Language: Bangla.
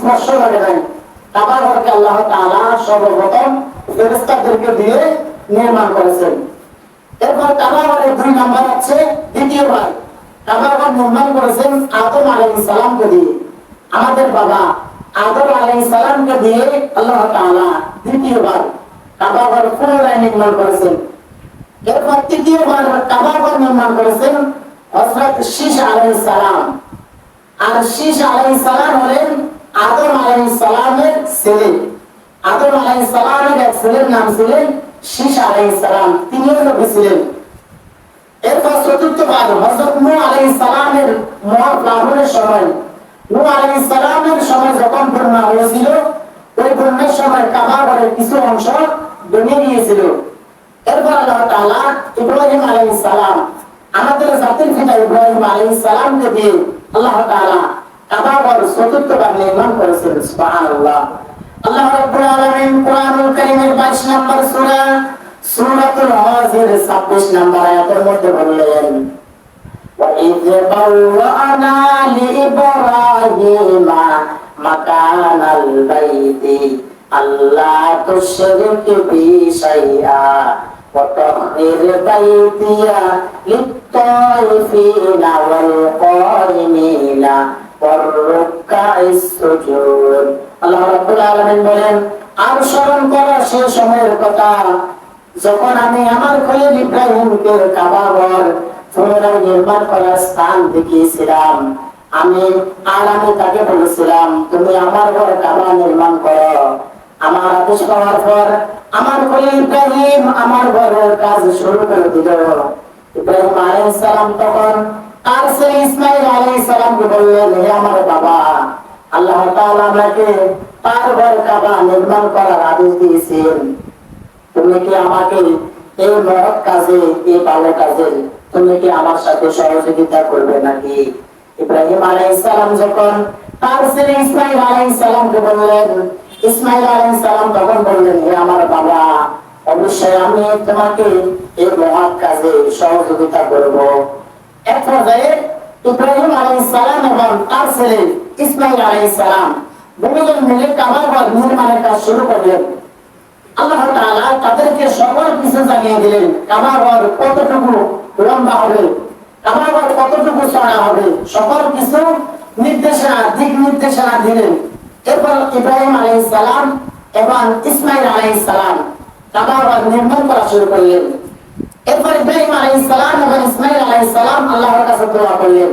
স্পর্শ করে নাই। কাবা ঘরকে আল্লাহ তাআলা সর্বপ্রথম ফেরেশতাদেরকে দিয়ে নির্মাণ করেছেন। এরপর কাবা ঘরের 2 নাম্বার আছে দ্বিতীয়বার কাবা ঘর নির্মাণ করেছেন আদম আলাইহিস সালামকে দিয়ে। আমাদের বাবা আদম আলাইহিস সালামকে দিয়ে আল্লাহ তাআলা দ্বিতীয়বার কাবা ঘর পুনরায় নির্মাণ করেছেন। এরপর তৃতীয়বার কাবা ঘর নির্মাণ করেছেন হযরত শীশ আলাইহিস সালাম। আর শীশ আলাইহিস সালাম হলেন আদম আলাইহিস সালামের ছেলে। আদম আলাইহিস সালামের এক ছেলের নাম ছিলেন শীশ আলাইহিস সালাম, তিনিও নবী ছিলেন। এরপর চতুর্থবার হযরত নূহ আলাইহিস সালামের মহাপ্লাবনের সময়, নূহ আলাইহিস সালামের সময় যখন বন্যা হয়েছিল, ওই বন্যার সময় কাবা ঘরের কিছু অংশ ভেঙে গিয়েছিল। এরপর আল্লাহ তাআলা ইব্রাহিম আলাইহিস সালাম, আমাদের জাতির পিতা ইব্রাহিম আলাইহিস সালামকে দিয়ে আল্লাহ তাআলা কাবা ঘর চতুর্থবার নির্মাণ করেছেন। সুবহানাল্লাহ। আল্লাহ রাব্বুল আলামিন কোরআনুল কারীমের 22 নম্বর সূরা সূরাতুল হাজির 26 নম্বর আয়াতের মধ্যে বললেন, وَإِذْ بَوَّأْنَا لِإِبْرَاهِيمَ مَكَانَ الْبَيْتِ أَلَّا تُشْرِكْ بِي شَيْئًا وَطَهِّرْ بَيْتِيَ لِلطَّائِفِينَ وَالْقَائِمِينَ وَالرُّكَّعِ السُّجُودِ। আল্লাহ রাব্বুল আলামিন বলেন, আর স্মরণ করো সেই সময়ের কথা যখন আমি আমার খলিল ইব্রাহিমকে কাবা ঘর পুনরায় নির্মাণ করার স্থান দেখিয়েছিলাম। আমি তাকে বলেছিলাম, তুমি আমার ঘর কাবা নির্মাণ করো। আমার আদেশ পাওয়ার পর আমার খলিল ইব্রাহিম আমার ঘরের কাজ শুরু করে দিল। ইব্রাহিম আলাইহিস সালাম তখন তার ছেলে ইসমাঈল আলাইহিস সালামকে বললেন, হে আমার বাবা, আল্লাহ তাআলা আমাকে তার ঘর কাবা নির্মাণ করার আদেশ দিয়েছেন। তুমি কি আমাকে এই মহৎ কাজে, এই ভালো কাজে তুমি কি আমার সাথে সহযোগিতা করবে নাকি? ইব্রাহিম আলাইহিস সালাম যখন তার ছেলে ইসমাঈল আলাইহিস সালামকে বললেন, ইসমাঈল আলাইহিস সালাম তখন বললেন, হে আমার বাবা, অবশ্যই আমি তোমাকে এই মহৎ কাজে সহযোগিতা করব। এক পর্যায়ে ইব্রাহিম আলাইহিস সালাম এবং তার ছেলে ইসমাঈল আলাইহিস সালাম দুজন মিলে কাবা ঘর নির্মাণের কাজ শুরু করলেন। আল্লাহ তাআলা তাদেরকে সকল কিছু জানিয়ে দিলেন, কাবা ঘর কতটুকু লম্বা হবে, কাবা ঘর কতটুকু চওড়া হবে, সকল কিছু নির্দেশনা, দিক নির্দেশনা দিলেন। এরপর ইব্রাহিম আলাইহিস সালাম এবং ইসমাঈল আলাইহিস সালাম কাবা ঘর নির্মাণ করা শুরু করলেন। এরপর ইব্রাহিম আলাইহিস সালাম এবং ইসমাঈল আলাইহিস সালাম আল্লাহর কাছে দোয়া করলেন,